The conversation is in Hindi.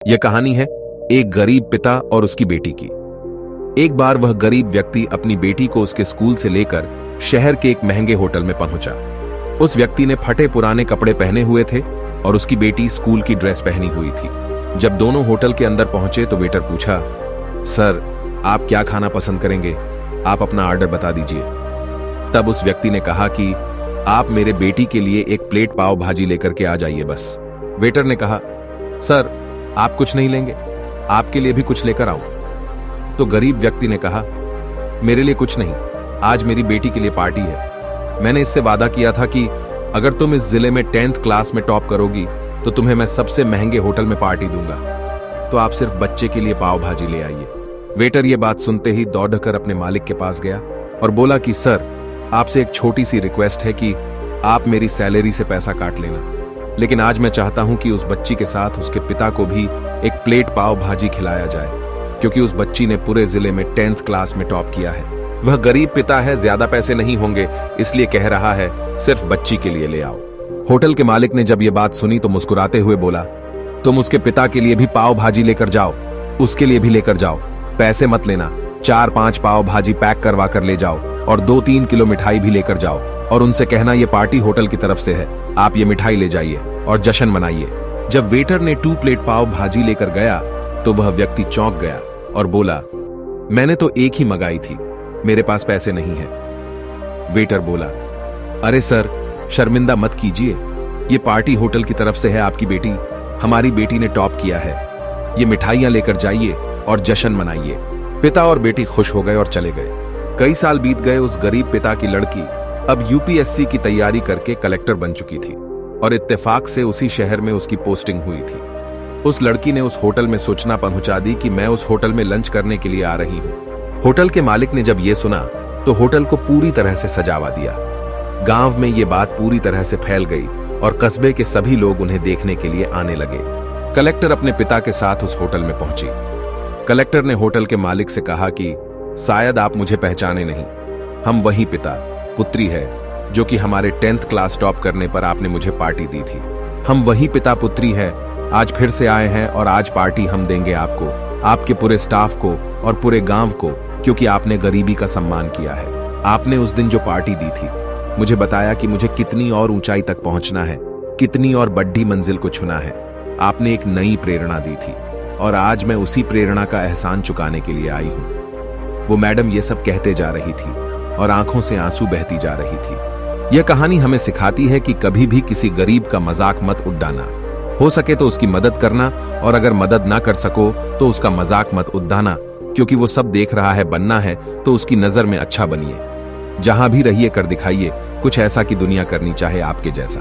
यह कहानी है एक गरीब पिता और उसकी बेटी की। एक बार वह गरीब व्यक्ति अपनी बेटी को उसके स्कूल से लेकर शहर के एक महंगे होटल में पहुंचा। उस व्यक्ति ने फटे पुराने कपड़े पहने हुए थे और उसकी बेटी स्कूल की ड्रेस पहनी हुई थी। जब दोनों होटल के अंदर पहुंचे तो वेटर पूछा, सर आप क्या खाना पसंद करेंगे? आप अपना ऑर्डर बता दीजिए। तब उस व्यक्ति ने कहा कि आप मेरे बेटी के लिए एक प्लेट पाव भाजी लेकर के आ जाइए बस। वेटर ने कहा, सर आप कुछ नहीं लेंगे? आपके लिए भी कुछ लेकर आऊं? तो गरीब व्यक्ति ने कहा, मेरे लिए कुछ नहीं, आज मेरी बेटी के लिए पार्टी है। मैंने इससे वादा किया था कि अगर तुम इस जिले में 10th क्लास में टॉप करोगी तो तुम्हें मैं सबसे महंगे होटल में पार्टी दूंगा, तो आप सिर्फ बच्चे के लिए पाव भाजी ले आइए। वेटर ये बात सुनते ही दौड़कर अपने मालिक के पास गया और बोला कि सर आपसे एक छोटी सी रिक्वेस्ट है कि आप मेरी सैलरी से पैसा काट लेना, लेकिन आज मैं चाहता हूं कि उस बच्ची के साथ उसके पिता को भी एक प्लेट पाव भाजी खिलाया जाए, क्योंकि उस बच्ची ने पूरे जिले में 10th क्लास में टॉप किया है। वह गरीब पिता है, ज्यादा पैसे नहीं होंगे, इसलिए कह रहा है सिर्फ बच्ची के लिए ले आओ। होटल के मालिक ने जब यह बात सुनी तो मुस्कुराते हुए बोला, तुम उसके पिता के लिए भी पाव भाजी लेकर जाओ, उसके लिए भी लेकर जाओ, पैसे मत लेना। 4-5 पाव भाजी पैक करवा कर ले जाओ और 2-3 किलो मिठाई भी लेकर जाओ और उनसे कहना ये पार्टी होटल की तरफ से है, आप ये मिठाई ले जाइए और जश्न मनाइए। जब वेटर ने 2 प्लेट पाव भाजी लेकर गया तो वह व्यक्ति चौंक गया और बोला, मैंने तो एक ही मंगाई थी, मेरे पास पैसे नहीं है। वेटर बोला, अरे सर शर्मिंदा मत कीजिए, ये पार्टी होटल की तरफ से है, आपकी बेटी, हमारी बेटी ने टॉप किया है, ये मिठाइयां लेकर जाइए और जश्न मनाइए। पिता और बेटी खुश हो गए और चले गए। कई साल बीत गए। उस गरीब पिता की लड़की अब यूपीएससी की तैयारी करके कलेक्टर बन चुकी थी और इत्तेफाक से उसी शहर में उसकी पोस्टिंग हुई थी। उस लड़की ने उस होटल में सूचना पहुंचा दी कि मैं उस होटल में लंच करने के लिए आ रही हूं। होटल के मालिक ने जब यह सुना तो होटल को पूरी तरह से सजावा दिया। गांव में यह बात पूरी तरह से फैल गई और कस्बे के सभी लोग उन्हें देखने के लिए आने लगे। कलेक्टर अपने पिता के साथ उस होटल में पहुंची। कलेक्टर ने होटल के मालिक से कहा कि शायद आप मुझे पहचाने नहीं, हम वही पिता पुत्री है जो कि हमारे 10th क्लास टॉप करने पर आपने मुझे पार्टी दी थी। हम वही पिता पुत्री है, आज फिर से आए हैं और आज पार्टी हम देंगे आपको, आपके पूरे स्टाफ को और पूरे गांव को, क्योंकि आपने गरीबी का सम्मान किया है। आपने उस दिन जो पार्टी दी थी, मुझे बताया कि मुझे कितनी और ऊंचाई तक पहुंचना है, कितनी और बड़ी मंजिल को छूना है। आपने एक नई प्रेरणा दी थी और आज मैं उसी प्रेरणा का एहसान चुकाने के लिए आई हूं। वो मैडम ये सब कहते जा रही थी और आंखों से आंसू बहती जा रही थी। यह कहानी हमें सिखाती है कि कभी भी किसी गरीब का मजाक मत उड़ाना, हो सके तो उसकी मदद करना, और अगर मदद ना कर सको तो उसका मजाक मत उड़ाना, क्योंकि वो सब देख रहा है, बनना है तो उसकी नजर में अच्छा बनिए। जहां भी रहिए कर दिखाइए कुछ ऐसा कि दुनिया करनी चाहे आपके जैसा।